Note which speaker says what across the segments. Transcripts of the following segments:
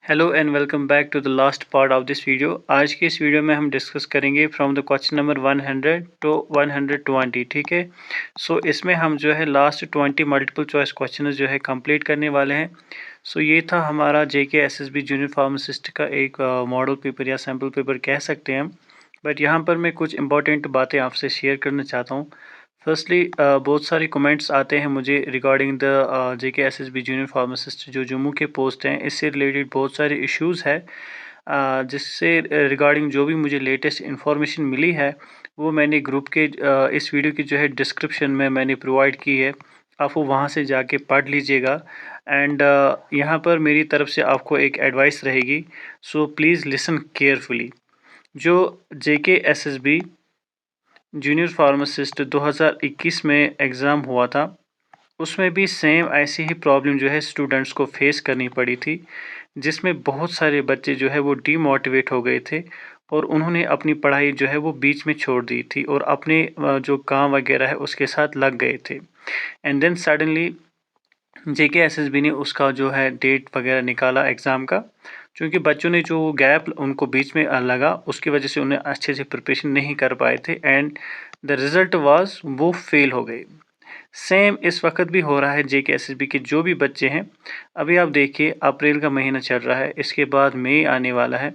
Speaker 1: Hello and welcome back to the last part of this video. आज की इस video में हम डिस्कस करेंगे from the question number 100 to 120। ठीक है। इसमें हम जो है लास्ट 20 मल्टीपल चॉइस क्वेश्चन जो है कंप्लीट करने वाले हैं। ये था हमारा जेके एसएसबी जूनियर फार्मासिस्ट का एक मॉडल पेपर या सैम्पल पेपर कह सकते हैं हम। बट यहाँ पर मैं कुछ इंपॉर्टेंट बातें आपसे शेयर करना चाहता हूँ। फर्स्टली बहुत सारे कमेंट्स आते हैं मुझे regarding the JK SSB junior pharmacist जो जम्मू के पोस्ट हैं, इससे रिलेटेड बहुत सारे इश्यूज़ है, जिससे रिगार्डिंग जो भी मुझे लेटेस्ट इन्फॉर्मेशन मिली है वो मैंने ग्रुप के इस वीडियो की जो है डिस्क्रिप्शन में मैंने प्रोवाइड की है। आप वो वहाँ से जाके पढ़ लीजिएगा। एंड यहाँ पर मेरी तरफ से आपको एक एडवाइस रहेगी, सो प्लीज़ लिसन केयरफुली। जो जेके एसएसबी जूनियर फार्मासिस्ट 2021 में एग्ज़ाम हुआ था, उसमें भी सेम ऐसी ही प्रॉब्लम जो है स्टूडेंट्स को फेस करनी पड़ी थी, जिसमें बहुत सारे बच्चे जो है वो डीमोटिवेट हो गए थे और उन्होंने अपनी पढ़ाई जो है वो बीच में छोड़ दी थी और अपने जो काम वगैरह है उसके साथ लग गए थे। And then suddenly JK SSB ने उसका जो है डेट वगैरह निकाला एग्ज़ाम का, क्योंकि बच्चों ने जो गैप उनको बीच में लगा उसकी वजह से उन्हें अच्छे से प्रिपरेशन नहीं कर पाए थे एंड द रिज़ल्ट वाज वो फेल हो गए। सेम इस वक्त भी हो रहा है जेके एसएसबी के जो भी बच्चे हैं। अभी आप देखिए अप्रैल का महीना चल रहा है, इसके बाद मई आने वाला है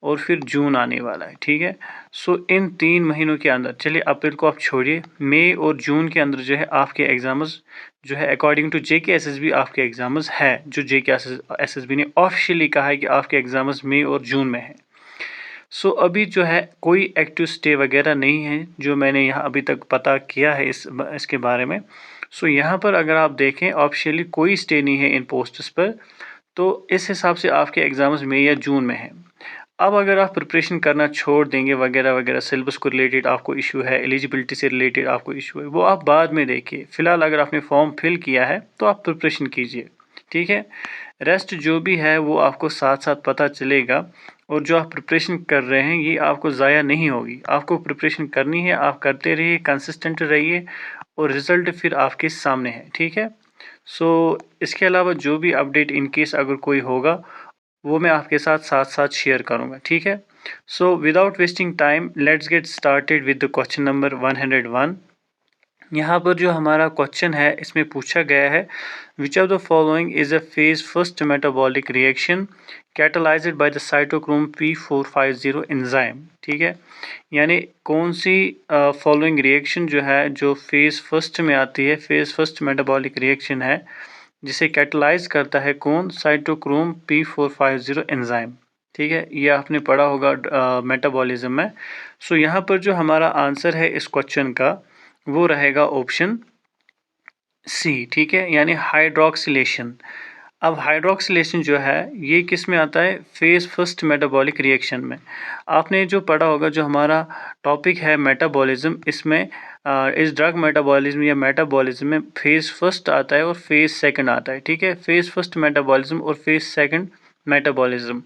Speaker 1: और फिर जून आने वाला है। ठीक है। इन 3 महीनों के अंदर, चलिए अप्रैल को आप छोड़िए, मई और जून के अंदर जो है आपके एग्ज़ाम्स जो है अकॉर्डिंग टू जेके एसएसबी आपके एग्ज़ाम्स है, जो जेके एसएसबी ने ऑफिशियली कहा है कि आपके एग्ज़ाम्स मई और जून में है। अभी जो है कोई एक्टिव स्टे वगैरह नहीं है जो मैंने यहाँ अभी तक पता किया है इसके बारे में। यहाँ पर अगर आप देखें ऑफिशियली कोई स्टे नहीं है इन पोस्ट्स पर, तो इस हिसाब से आपके एग्ज़ाम्स मई या जून में हैं। अब अगर आप प्रिपरेशन करना छोड़ देंगे वगैरह वगैरह, सिलेबस को रिलेटेड आपको इशू है, एलिजिबिलिटी से रिलेटेड आपको इशू है, वो आप बाद में देखिए। फ़िलहाल अगर आपने फॉर्म फिल किया है तो आप प्रिपरेशन कीजिए। ठीक है। रेस्ट जो भी है वो आपको साथ साथ पता चलेगा और जो आप प्रिपरेशन कर रहे हैं ये आपको ज़ाया नहीं होगी। आपको प्रिपरेशन करनी है, आप करते रहिए, कंसिस्टेंट रहिए और रिज़ल्ट फिर आपके सामने है। ठीक है। इसके अलावा जो भी अपडेट इन केस अगर कोई होगा वो मैं आपके साथ शेयर करूँगा। ठीक है। Without wasting time let's get started with the question number 101। यहाँ पर जो हमारा क्वेश्चन है इसमें पूछा गया है, which of the following is a phase first metabolic reaction catalysed by the cytochrome P450 enzyme. ठीक है। यानी कौन सी फॉलोइंग रिएक्शन जो है जो फेज फर्स्ट में आती है, फेज फर्स्ट मेटाबॉलिक रिएक्शन है, जिसे कैटलाइज करता है कौन, साइटोक्रोम P450 एंजाइम। ठीक है। ये आपने पढ़ा होगा मेटाबॉलिज्म में। यहाँ पर जो हमारा आंसर है इस क्वेश्चन का वो रहेगा ऑप्शन सी। ठीक है। यानी हाइड्रोक्सिलेशन। अब हाइड्रोक्सिलेशन जो है ये किस में आता है, फेज फर्स्ट मेटाबॉलिक रिएक्शन में। आपने जो पढ़ा होगा, जो हमारा टॉपिक है मेटाबॉलिज्म, इसमें इस ड्रग मेटाबॉलिज्म या मेटाबॉलिज्म में फेज फर्स्ट आता है और फेज सेकंड आता है। ठीक है। फेज फर्स्ट मेटाबॉलिज्म और फेज सेकंड मेटाबॉलिज्म।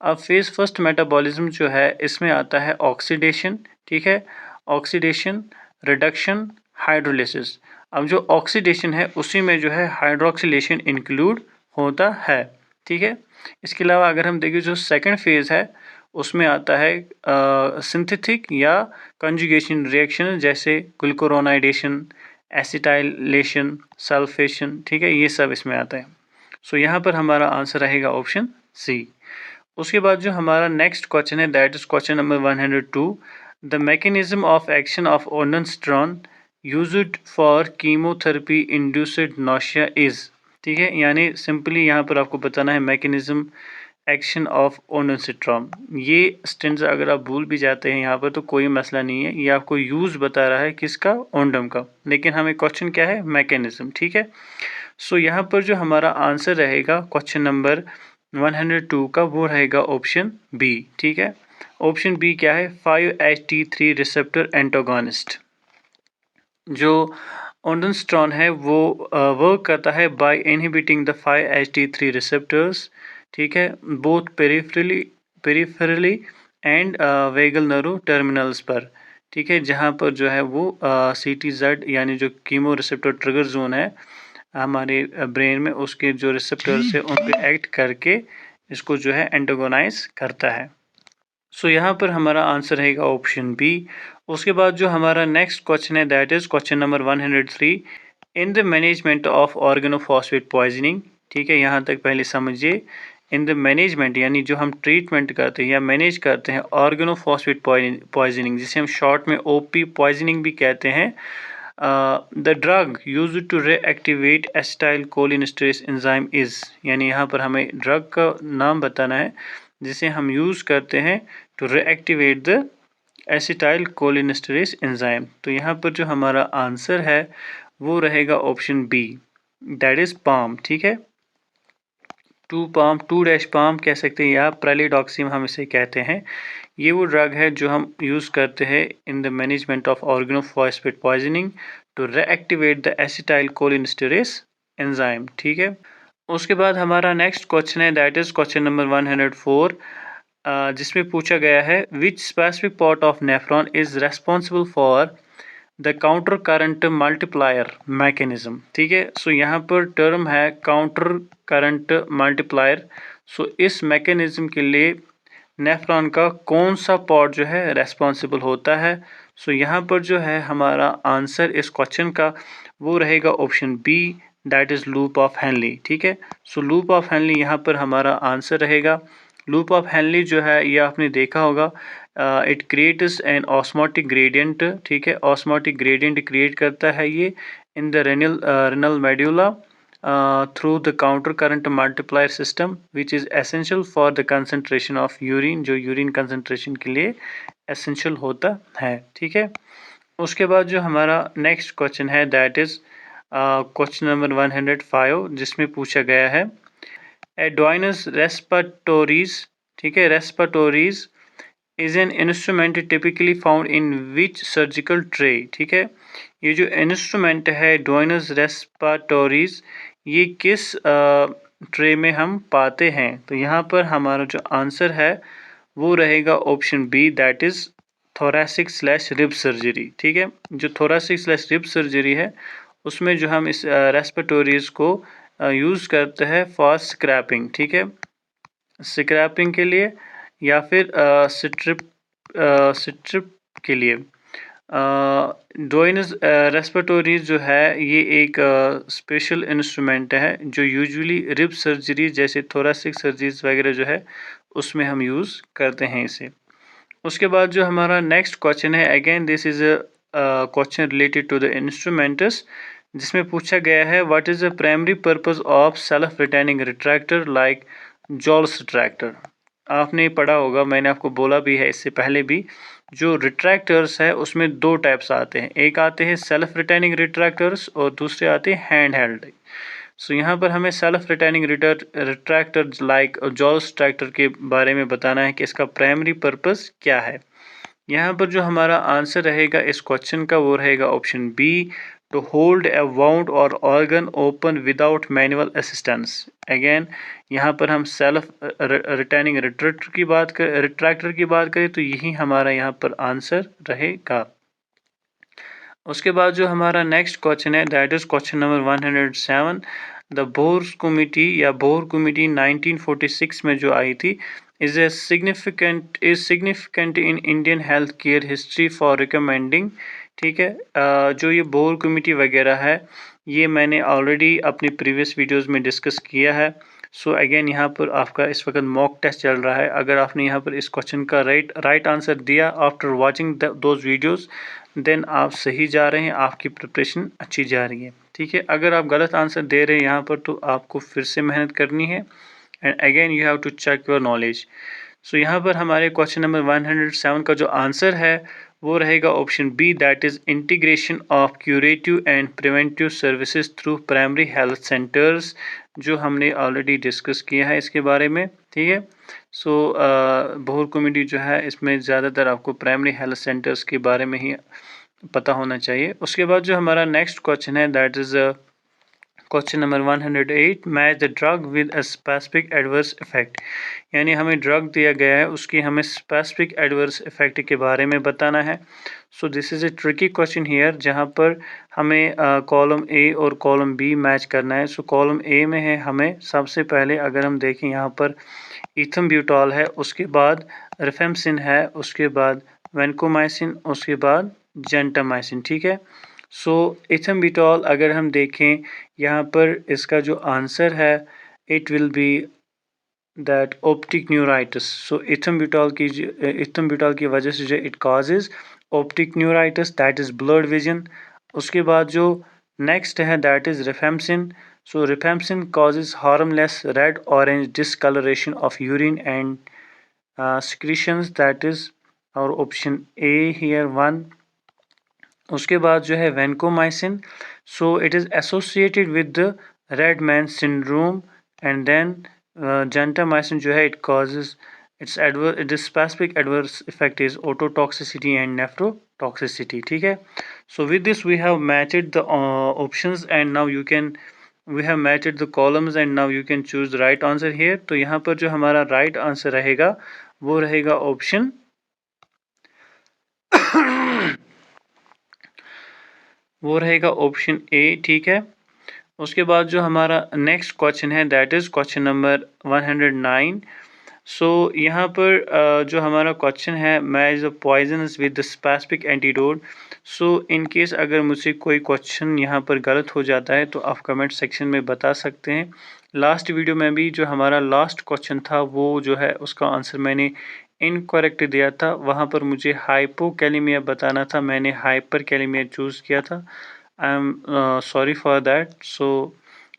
Speaker 1: अब फेज फर्स्ट मेटाबॉलिज्म जो है इसमें आता है ऑक्सीडेशन। ठीक है। Oxidation, reduction, hydrolysis. अब जो ऑक्सीडेशन है उसी में जो है हाइड्रोक्सिलेशन इंक्लूड होता है। ठीक है। इसके अलावा अगर हम देखें जो सेकंड फेज है उसमें आता है सिंथेटिक या कंजुगेशन रिएक्शन, जैसे ग्लूकुरोनाइडेशन, एसिटाइलेशन, सल्फेशन। ठीक है। ये सब इसमें आता है। यहाँ पर हमारा आंसर रहेगा ऑप्शन सी। उसके बाद जो हमारा नेक्स्ट क्वेश्चन है that is question number 102। The mechanism of action of ondansetron used for chemotherapy induced nausea is. ठीक है। यानी सिंपली यहाँ पर आपको बताना है मैकेनिज्म एक्शन ऑफ ओनस्ट्रॉन। ये स्टेंजा अगर आप भूल भी जाते हैं यहाँ पर तो कोई मसला नहीं है, ये आपको यूज बता रहा है किसका, ओंडम का, लेकिन हमें क्वेश्चन क्या है, मैकेनिज्म। ठीक है। यहाँ पर जो हमारा आंसर रहेगा क्वेश्चन नंबर 102 का वो रहेगा ऑप्शन बी। ठीक है। ऑप्शन बी क्या है, 5-HT3 रिसेप्टर एंटागोनिस्ट। जो ओंडोस्टेरोन है वो वर्क करता है by inhibiting the 5-HT3 receptors. ठीक है। Both peripherally and vagal nerve terminals पर। ठीक है। जहाँ पर जो है वो CTZ यानी जो कीमो रिसेप्टर ट्रिगर जोन है हमारे ब्रेन में, उसके जो रिसेप्टर्स है उन पे एक्ट करके इसको जो है एंटागोनाइज करता है। सो यहाँ पर हमारा आंसर रहेगा ऑप्शन बी। उसके बाद जो हमारा नेक्स्ट क्वेश्चन है that is question number 103 in the management of organophosphate poisoning. ठीक है, यहाँ तक पहले समझिए। इन द मैनेजमेंट यानी जो हम ट्रीटमेंट करते हैं या मैनेज करते हैं ऑर्गेनोफॉस्फेट पॉइजनिंग, जिसे हम शॉर्ट में ओपी पॉइजनिंग भी कहते हैं। The drug used to reactivate acetyl cholinesterase enzyme is, यानी यहाँ पर हमें ड्रग का नाम बताना है जिसे हम यूज़ करते हैं to reactivate the acetyl cholinesterase enzyme. तो यहाँ पर जो हमारा आंसर है वो रहेगा option B, that is PAM. ठीक है, 2-पाम कह सकते हैं या प्रेलिडॉक्सिम हम इसे कहते हैं। ये वो ड्रग है जो हम यूज़ करते हैं in the management of organophosphate poisoning to reactivate the acetyl cholinesterase enzyme. ठीक है, उसके बाद हमारा नेक्स्ट क्वेश्चन है दैट इज क्वेश्चन नंबर 104, जिसमें पूछा गया है which specific part of nephron is responsible for the counter current multiplier mechanism. ठीक है, सो यहाँ पर टर्म है काउंटर करंट मल्टीप्लायर। सो इस मैकेनिज्म के लिए नेफ्रॉन का कौन सा पार्ट जो है रेस्पॉन्सिबल होता है। सो यहाँ पर जो है हमारा आंसर इस क्वेश्चन का वो रहेगा option B, that is loop of Henley. ठीक है, सो लूप ऑफ हेनली यहाँ पर हमारा आंसर रहेगा। लूप ऑफ हेनली जो है ये आपने देखा होगा, it creates an osmotic gradient. ठीक है, ऑस्मोटिक ग्रेडियंट क्रिएट करता है ये in the renal medulla through the counter current multiplier system which is essential for the concentration of urine, जो यूरिन कंसंट्रेशन के लिए एसेंशियल होता है। ठीक है, उसके बाद जो हमारा नेक्स्ट क्वेश्चन है दैट इज क्वेश्चन नंबर 105, जिसमें पूछा गया है एडवाइनस रेस्पिरेटोरीज। ठीक है, रेस्पिरेटोरीज is an instrument typically found in which surgical tray. ठीक है, ये जो इंस्ट्रूमेंट है डोइनस रेस्पिरेटोरीज ये किस ट्रे में हम पाते हैं। तो यहाँ पर हमारा जो आंसर है वो रहेगा option B, that is thoracic slash rib surgery. ठीक है, जो थोरेसिक स्लैश रिब सर्जरी है उसमें जो हम इस रेस्पिरेटोरीज को यूज़ करते हैं फॉर स्क्रैपिंग। ठीक है, स्क्रैपिंग के लिए या फिर स्ट्रिप के लिए। डोइनस रेस्पिरेटोरीज जो है ये एक स्पेशल इंस्ट्रूमेंट है जो यूजुअली रिब सर्जरी जैसे थोरेसिक सर्जरीज वगैरह जो है उसमें हम यूज़ करते हैं इसे। उसके बाद जो हमारा नेक्स्ट क्वेश्चन है again this is a question related to the instruments, जिसमें पूछा गया है what is the primary purpose of self retaining retractor like Joll's retractor. आपने पढ़ा होगा, मैंने आपको बोला भी है इससे पहले भी, जो रिट्रैक्टर्स है उसमें दो टाइप्स आते हैं, एक आते हैं सेल्फ रिटर्निंग रिट्रैक्टर्स और दूसरे आते हैं हैंड हेल्ड। सो यहाँ पर हमें self retaining retractor like Joll's retractor के बारे में बताना है कि इसका प्राइमरी पर्पस क्या है। यहाँ पर जो हमारा आंसर रहेगा इस क्वेश्चन का वो रहेगा option B, to hold a wound और organ open without manual assistance. Again यहाँ पर हम सेल्फ रिटर्निंग रिट्रैक्टर की बात करें तो यही हमारा यहाँ पर आंसर रहेगा। उसके बाद जो हमारा नेक्स्ट क्वेश्चन है that is question number 107, the bore committee या बोर कमेटी 1946 में जो आई थी is significant in Indian health care history for recommending. ठीक है, जो ये बोर कमेटी वगैरह है ये मैंने ऑलरेडी अपनी प्रीवियस वीडियोस में डिस्कस किया है। सो अगेन यहाँ पर आपका इस वक्त मॉक टेस्ट चल रहा है। अगर आपने यहाँ पर इस क्वेश्चन का राइट आंसर दिया after watching those videos then आप सही जा रहे हैं, आपकी प्रिपरेशन अच्छी जा रही है। ठीक है, अगर आप गलत आंसर दे रहे हैं यहाँ पर तो आपको फिर से मेहनत करनी है and again you have to check your knowledge. So यहाँ पर हमारे क्वेश्चन नंबर 107 का जो आंसर है वो रहेगा option B, that is integration of curative and preventive services through primary health centres, जो हमने ऑलरेडी डिस्कस किया है इसके बारे में। ठीक है, सो बोर कमेटी जो है इसमें ज़्यादातर आपको प्राइमरी हेल्थ सेंटर्स के बारे में ही पता होना चाहिए। उसके बाद जो हमारा नेक्स्ट क्वेश्चन है that is question number 108 match the drug with a specific adverse effect, यानी हमें ड्रग दिया गया है उसकी हमें स्पेसिफिक एडवर्स इफेक्ट के बारे में बताना है। So this is a tricky question here, जहाँ पर हमें कॉलम ए और कॉलम बी मैच करना है। सो कॉलम ए में है हमें सबसे पहले अगर हम देखें यहाँ पर इथम्ब्यूटॉल है, उसके बाद रिफेम्सिन है, उसके बाद वैनकोमाइसिन, उसके बाद जेंटामाइसिन। ठीक है, सो इथम्ब्यूटॉल अगर हम देखें यहाँ पर इसका जो आंसर है it will be that optic neuritis. So ethambutol की वजह से जो it causes optic neuritis, that is blurred vision. उसके बाद जो नेक्स्ट है that is rifampicin. So rifampicin causes harmless red orange discoloration of urine and secretions, that is our option A here 1. उसके बाद जो है vancomycin, so it is associated with the red man syndrome. And then gentamicin जो है it causes it specific adverse effect is ototoxicity and nephrotoxicity. ठीक है, so with this we have matched the options and now you can we have matched the columns and now you can choose the right answer here. तो यहाँ पर जो हमारा right answer रहेगा वो रहेगा ऑप्शन वो रहेगा ऑप्शन ए। ठीक है, उसके बाद जो हमारा नेक्स्ट क्वेश्चन है that is question number 109। So यहाँ पर जो हमारा क्वेश्चन है match the poisons with the specific antidote. So in case अगर मुझसे कोई क्वेश्चन यहाँ पर गलत हो जाता है तो आप कमेंट सेक्शन में बता सकते हैं। लास्ट वीडियो में भी जो हमारा लास्ट क्वेश्चन था वो जो है उसका आंसर मैंने इनकरेक्ट दिया था, वहाँ पर मुझे हाइपोकैलेमिया बताना था, मैंने हाइपर कैलेमिया चूज़ किया था। I am sorry for that. So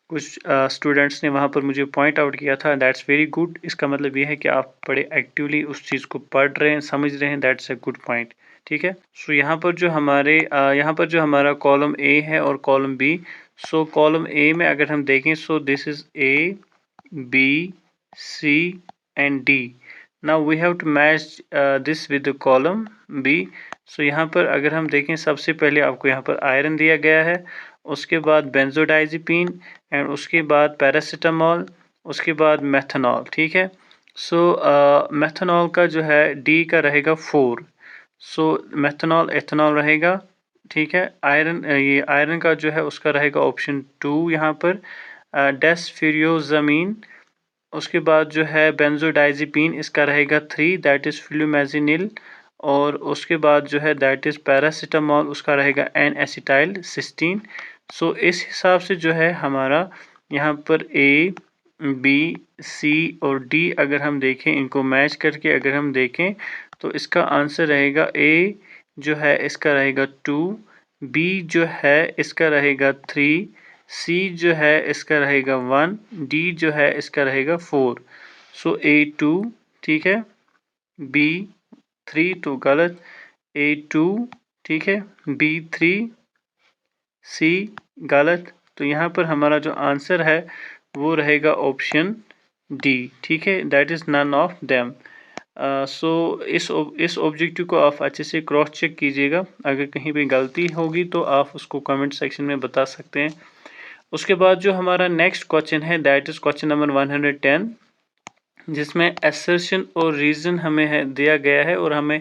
Speaker 1: कुछ स्टूडेंट्स ने वहाँ पर मुझे पॉइंट आउट किया था, दैट्स वेरी गुड। इसका मतलब ये है कि आप बड़े एक्टिवली उस चीज़ को पढ़ रहे हैं, समझ रहे हैं, दैट्स ए गुड पॉइंट। ठीक है, सो यहाँ पर जो हमारा कॉलम ए है और column B. So column A में अगर हम देखें so this is A B C and D. Now we have to match this with the column B. So यहाँ पर अगर हम देखें सबसे पहले आपको यहाँ पर आयरन दिया गया है, उसके बाद बेंजोडाइजिपिन एंड उसके बाद पैरासीटामोल, उसके बाद मेथनॉल। ठीक है, सो मेथनॉल का जो है डी का रहेगा 4। सो मेथनॉल एथनॉल रहेगा। ठीक है, ये आयरन का जो है उसका रहेगा ऑप्शन 2 यहाँ पर डेस्फिरियोजामीन। उसके बाद जो है बेंजोडाइजिपिन इसका रहेगा 3 दैट इज़ फ्लूमेजिनिल। और उसके बाद जो है दैट इज़ पैरासीटामोल उसका रहेगा एन एसिटाइल सिस्टीन। सो इस हिसाब से जो है हमारा यहाँ पर ए बी सी और डी अगर हम देखें इनको मैच करके अगर हम देखें तो इसका आंसर रहेगा ए जो है इसका रहेगा 2, बी जो है इसका रहेगा 3, सी जो है इसका रहेगा 1, डी जो है इसका रहेगा 4। सो A2 ठीक है, B3 तो गलत, A2 ठीक है, B3, C गलत। तो यहाँ पर हमारा जो आंसर है वो रहेगा ऑप्शन डी। ठीक है, that is none of them. So इस ऑब्जेक्टिव को आप अच्छे से क्रॉस चेक कीजिएगा, अगर कहीं पे गलती होगी तो आप उसको कमेंट सेक्शन में बता सकते हैं। उसके बाद जो हमारा नेक्स्ट क्वेश्चन है दैट इज़ क्वेश्चन नंबर 110, जिसमें असर्शन और रीज़न हमें दिया गया है और हमें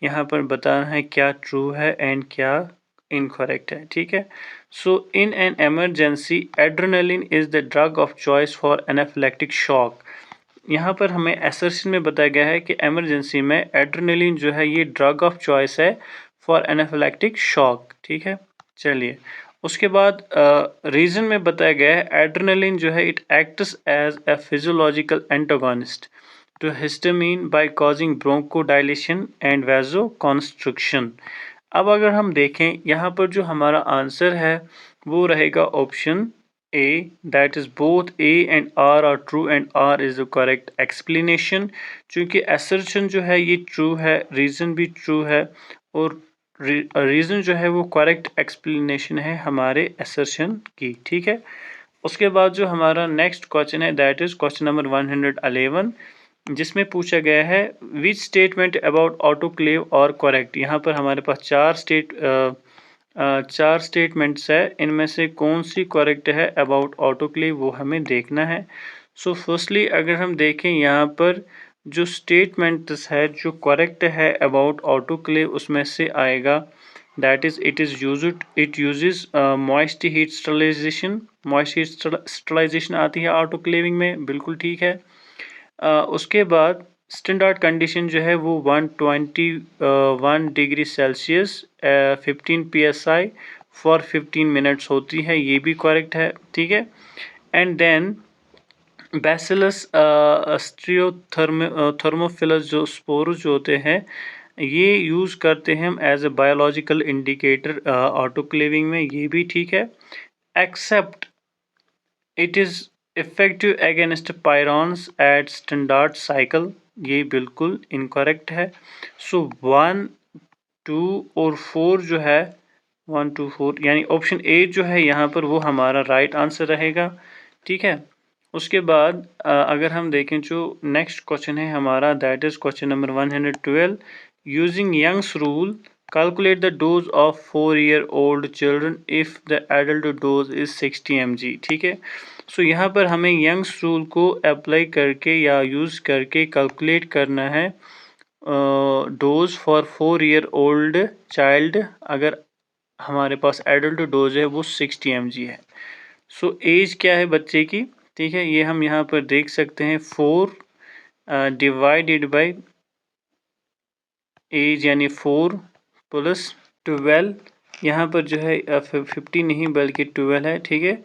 Speaker 1: यहाँ पर बताना है क्या ट्रू है एंड क्या इनकरेक्ट है। ठीक है, so in an emergency adrenaline is the drug of choice for anaphylactic shock. यहाँ पर हमें असर्शन में बताया गया है कि एमरजेंसी में एड्रेनलिन जो है ये ड्रग ऑफ चॉइस है फॉर एनाफिलेक्टिक शॉक। ठीक है, चलिए उसके बाद रीज़न में बताया गया है एड्रेनलिन जो है it acts as a physiological antagonist to histamine by causing bronchodilation and vasoconstriction. अब अगर हम देखें यहाँ पर जो हमारा आंसर है वो रहेगा option A, that is both A and R are true and R is the correct explanation। चूँकि assertion जो है ये true है, reason भी true है और reason जो है वो correct explanation है हमारे assertion की। ठीक है, उसके बाद जो हमारा next question है that is question number 111, जिसमें पूछा गया है which statement about autoclave are correct। यहाँ पर हमारे पास 4 चार स्टेटमेंट्स है, इनमें से कौन सी करेक्ट है अबाउट ऑटोक्लेव वो हमें देखना है। सो फर्स्टली अगर हम देखें यहाँ पर जो स्टेटमेंट्स है जो करेक्ट है अबाउट ऑटोक्लेव उसमें से आएगा that is it uses moist heat sterilisation. Moist heat sterilisation आती है ऑटोक्लेविंग में, बिल्कुल ठीक है। उसके बाद स्टैंडर्ड कंडीशन जो है वो 121 degree Celsius 15 psi for 15 minutes होती है, ये भी करेक्ट है, ठीक है। एंड देन बैसिलस थर्मोफिलस जो स्पोर्स जो होते हैं ये यूज़ करते हैं हम as a biological indicator autoclaving में, ये भी ठीक है। Except it is effective against prions at standard cycle, ये बिल्कुल इनकरेक्ट है। सो 1, 2 और 4 जो है 1, 2, 4 यानी ऑप्शन ए जो है यहाँ पर वो हमारा राइट आंसर रहेगा, ठीक है। उसके बाद अगर हम देखें जो नेक्स्ट क्वेश्चन है हमारा that is question number 112 using Young's rule calculate the dose of 4-year-old children if the adult dose is 60 mg, ठीक है। सो यहाँ पर हमें यंग्स रूल को अप्लाई करके या यूज़ करके कैलकुलेट करना है डोज फॉर 4-year-old चाइल्ड, अगर हमारे पास एडल्ट डोज है वो 60 mg है। सो एज क्या है बच्चे की, ठीक है, ये हम यहाँ पर देख सकते हैं 4 डिवाइडेड बाई एज यानी 4 प्लस 12, यहाँ पर जो है 50 नहीं बल्कि 12 है, ठीक है,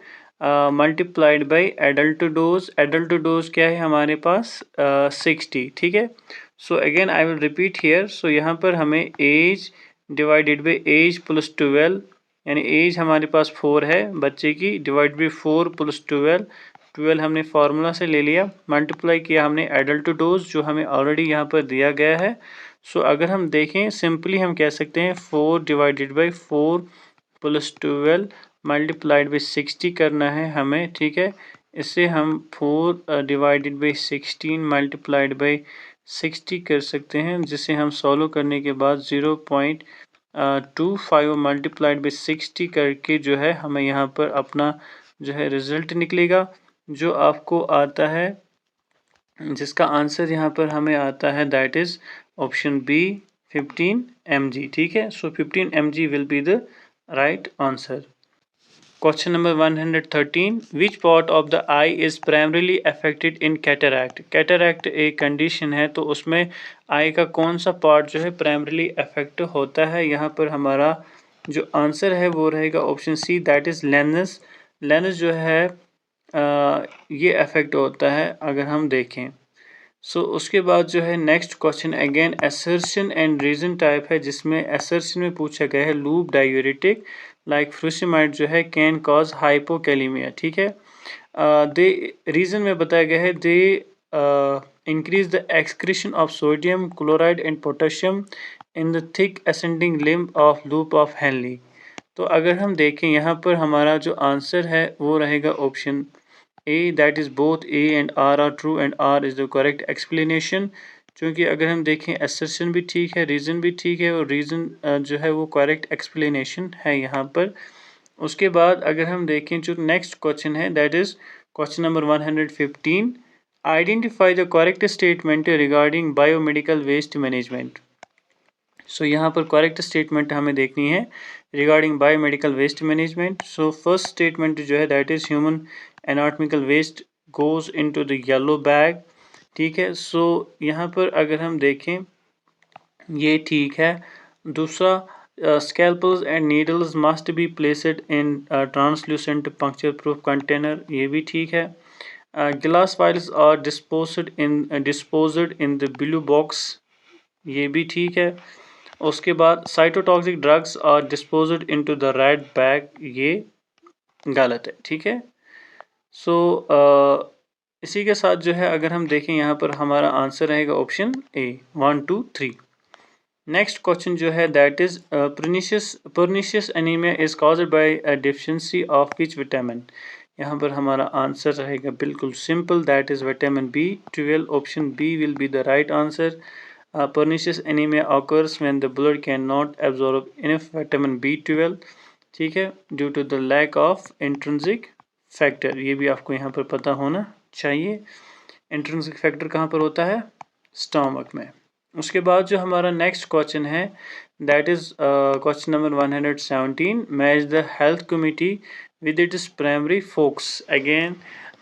Speaker 1: मल्टीप्लाइड बाई एडल्ट डोज क्या है हमारे पास 60, ठीक है। So again I will repeat here. So यहाँ पर हमें age divided by age plus 12 यानी एज हमारे पास 4 है बच्चे की, डिवाइड बाई 4 प्लस 12 हमने फार्मूला से ले लिया, मल्टीप्लाई किया हमने एडल्ट डोज जो हमें ऑलरेडी यहाँ पर दिया गया है। सो अगर हम देखें सिंपली हम कह सकते हैं 4 divided by 4 plus 12 multiplied by 60 करना है हमें, ठीक है। इससे हम 4 डिवाइडेड बाई 16 मल्टीप्लाइड बाई 60 कर सकते हैं, जिसे हम सॉल्व करने के बाद 0.25 मल्टीप्लाइड बाई 60 करके जो है हमें यहाँ पर अपना जो है रिजल्ट निकलेगा, जो आपको आता है, जिसका आंसर यहाँ पर हमें आता है that is option B 15 mg, ठीक है। So 15 mg will be the right answer. Question number 113 which part of the eye is primarily affected in cataract. Cataract एक कंडीशन है तो उसमें आई का कौन सा पार्ट जो है प्राइमरीली अफेक्ट होता है, यहाँ पर हमारा जो आंसर है वो रहेगा option see that is lens. Lens जो है ये अफेक्ट होता है अगर हम देखें। सो उसके बाद जो है next question again assertion and reason type है, जिसमें असर्शन में पूछा गया है लूप डायूरेटिक लाइक फ्रूसिमाइड जो है कैन कॉज हाइपोकैलेमिया, ठीक है। दे रीजन में बताया गया है they increase the excretion of sodium chloride and potassium in the thick ascending limb of loop of Henley. तो अगर हम देखें यहाँ पर हमारा जो आंसर है वो रहेगा option A, that is both A and R are true and R is the correct explanation। क्योंकि अगर हम देखें assertion भी ठीक है, reason भी ठीक है और reason जो है वो correct explanation है यहाँ पर। उसके बाद अगर हम देखें जो next question है that is question number 115 identify the correct statement regarding biomedical waste management। सो यहाँ पर करेक्ट स्टेटमेंट हमें देखनी है regarding biomedical waste management. So first statement जो है that is human anatomical waste goes into the yellow bag, ठीक है। So यहाँ पर अगर हम देखें ये ठीक है। दूसरा scalpels and needles must be placed in translucent puncture proof container, ये भी ठीक है। Glass vials are disposed in the blue box, ये भी ठीक है। उसके बाद cytotoxic drugs are disposed into the red bag, ये गलत है, ठीक है। सो इसी के साथ जो है अगर हम देखें यहाँ पर हमारा आंसर रहेगा ऑप्शन ए 1, 2, 3। नेक्स्ट क्वेश्चन जो है that is pernicious anaemia is caused by a deficiency of which vitamin. यहाँ पर हमारा आंसर रहेगा बिल्कुल simple that is vitamin B12, option B will be the right answer. pernicious anemia occurs when the blood cannot absorb enough vitamin B12, ठीक है, due to the lack of intrinsic factor. ये भी आपको यहाँ पर पता होना चाहिए। इंट्रिंसिक फैक्टर कहाँ पर होता है? स्टमक में। उसके बाद जो हमारा नेक्स्ट क्वेश्चन है that is question number 117, match the health committee with its primary focus. Again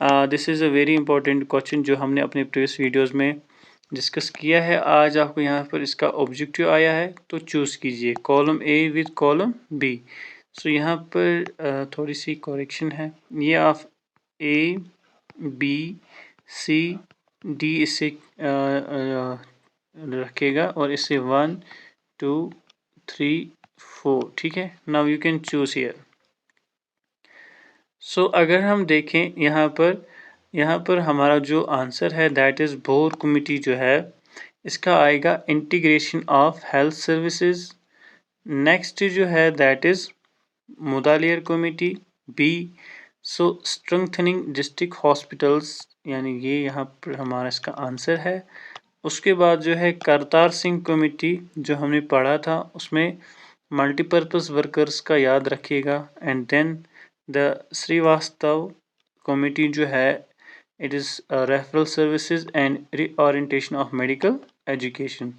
Speaker 1: this is a very important question जो हमने अपने प्रीवियस वीडियोज़ में डिस्कस किया है। आज आपको यहाँ पर इसका ऑब्जेक्टिव आया है, तो चूज़ कीजिए column A with column B. So यहाँ पर थोड़ी सी करेक्शन है, ये आप ए बी सी डी इससे रखेगा और इससे 1 2 3 4, ठीक है। Now you can choose here. So अगर हम देखें यहाँ पर हमारा जो आंसर है दैट इज़ बोर कमिटी जो है इसका आएगा integration of health services. Next जो है that is Mudaliar committee B. So strengthening district hospitals, यानी ये यहाँ पर हमारा इसका आंसर है। उसके बाद जो है करतार सिंह कमेटी जो हमने पढ़ा था उसमें मल्टीपर्पज़ वर्कर्स का याद रखिएगा। And then the Srivastava committee जो है it is referral services and reorientation of medical education.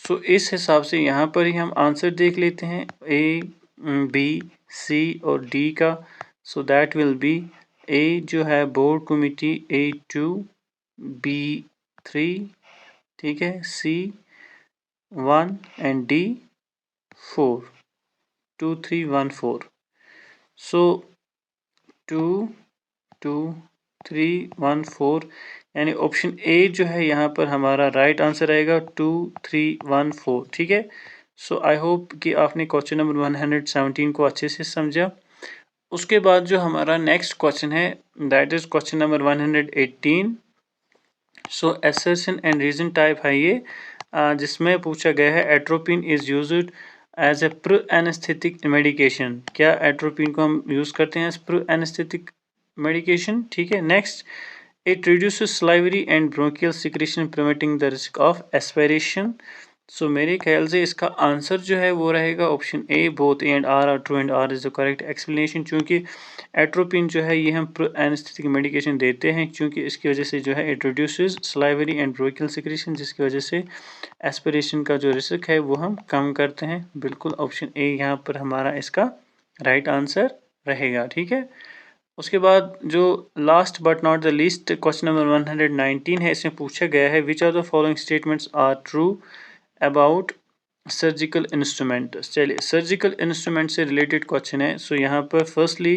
Speaker 1: So इस हिसाब से यहाँ पर ही हम आंसर देख लेते हैं ए बी सी और डी का। सो दैट विल बी ए जो है बोर्ड कमेटी A2 B3, ठीक है, C1 एंड D4 2 3 1 4। सो 2 2 3 1 4 यानी ऑप्शन ए जो है यहाँ पर हमारा राइट आंसर आएगा 2 3 1 4, ठीक है। सो आई होप कि आपने क्वेश्चन नंबर 117 को अच्छे से समझा। उसके बाद जो हमारा नेक्स्ट क्वेश्चन है that is question number 118। So assertion and reason type है ये, जिसमें पूछा गया है atropine is used as a pre anaesthetic medication. क्या एट्रोपिन को हम यूज़ करते हैं एज प्री एनेस्थेटिक मेडिकेशन, ठीक है। Next, it reduces salivary and bronchial secretion preventing the risk of aspiration. So मेरे ख्याल से इसका आंसर जो है वो रहेगा option A, both A and R are true and R is the correct explanation. क्योंकि एट्रोपिन जो है ये हम एनेस्थेटिक मेडिकेशन देते हैं क्योंकि इसकी वजह से जो है it reduces salivary and bronchial secretion, जिसकी वजह से एस्पिरेशन का जो रिस्क है वो हम कम करते हैं। बिल्कुल ऑप्शन ए यहाँ पर हमारा इसका राइट आंसर रहेगा, ठीक है। उसके बाद जो last but not the least question number 119 है, इसमें पूछा गया है which of the following statements are true about surgical instrument. चलिए सर्जिकल इंस्ट्रूमेंट से रिलेटेड क्वेश्चन है। सो यहाँ पर firstly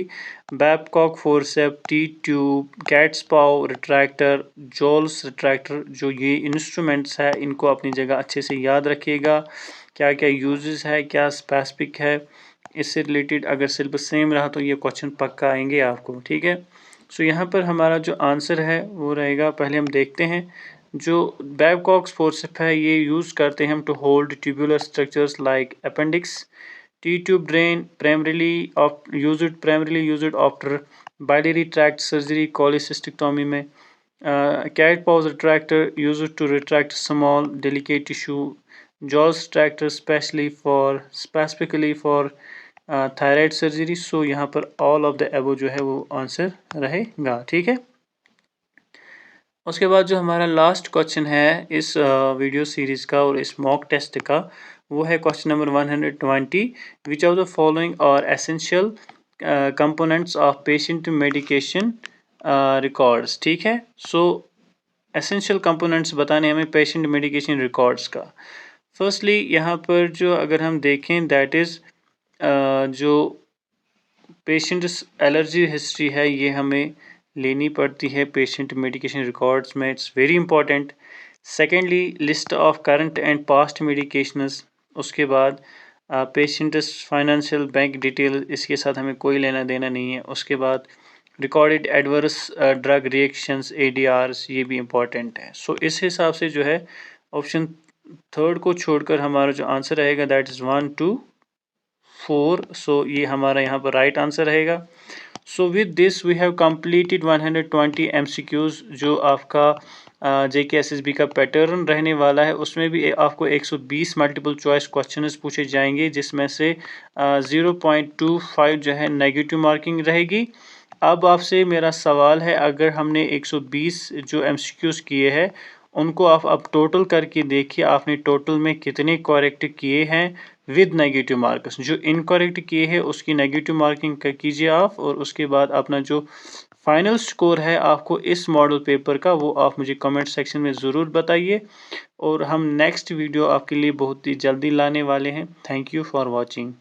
Speaker 1: Babcock forcep, T tube, cat's paw retractor, Joll's retractor, जो ये इंस्ट्रूमेंट्स है इनको अपनी जगह अच्छे से याद रखिएगा। क्या क्या यूजेस है, क्या स्पेसिफिक है, इससे रिलेटेड अगर सिलेबस सेम रहा तो ये क्वेश्चन पक्का आएंगे आपको, ठीक है। सो यहाँ पर हमारा जो आंसर है वो रहेगा, पहले हम देखते हैं जो बैबकॉक्स फोर्सेप है ये यूज़ करते हैं हम to hold tubular structures like appendix. T tube drain primarily used after biliary tract surgery cholecystectomy में। Cat paws retractor used to retract small delicate tissue. Joll's retractor specifically for thyroid surgery. So यहाँ पर all of the एबो जो है वो answer रहेगा, ठीक है। उसके बाद जो हमारा लास्ट क्वेश्चन है इस वीडियो सीरीज़ का और इस मॉक टेस्ट का, वो है question number 120, which of the following are essential components of patient medication records, ठीक है। सो एसेंशियल कंपोनेंट्स बताने हमें पेशेंट मेडिकेशन रिकॉर्ड्स का। फर्स्टली यहाँ पर जो अगर हम देखें दैट इज़ जो पेशेंट्स एलर्जी हिस्ट्री है ये हमें लेनी पड़ती है पेशेंट मेडिकेशन रिकॉर्ड्स में, it's very important. Secondly list of current and past medications. उसके बाद पेशेंट्स फाइनेंशियल बैंक डिटेल, इसके साथ हमें कोई लेना देना नहीं है। उसके बाद recorded adverse drug reactions ADRs, ये भी इम्पॉर्टेंट है। सो इस हिसाब से जो है ऑप्शन थर्ड को छोड़कर हमारा जो आंसर रहेगा दैट इज़ 1 2 4। सो ये हमारा यहाँ पर राइट आंसर रहेगा। So with this we have completed 120 MCQs जो आपका JKSSB का पैटर्न रहने वाला है। उसमें भी आपको 120 मल्टीपल चॉइस क्वेश्चंस पूछे जाएंगे, जिसमें से 0.25 जो है नेगेटिव मार्किंग रहेगी। अब आपसे मेरा सवाल है, अगर हमने 120 जो MCQs किए हैं उनको आप अब टोटल करके देखिए, आपने टोटल में कितने करेक्ट किए हैं विद नेगेटिव मार्क्स। जो इनकरेक्ट किए हैं उसकी नेगेटिव मार्किंग कीजिए आप, और उसके बाद अपना जो फाइनल स्कोर है आपको इस मॉडल पेपर का, वो आप मुझे कमेंट सेक्शन में ज़रूर बताइए। और हम नेक्स्ट वीडियो आपके लिए बहुत ही जल्दी लाने वाले हैं। Thank you for watching.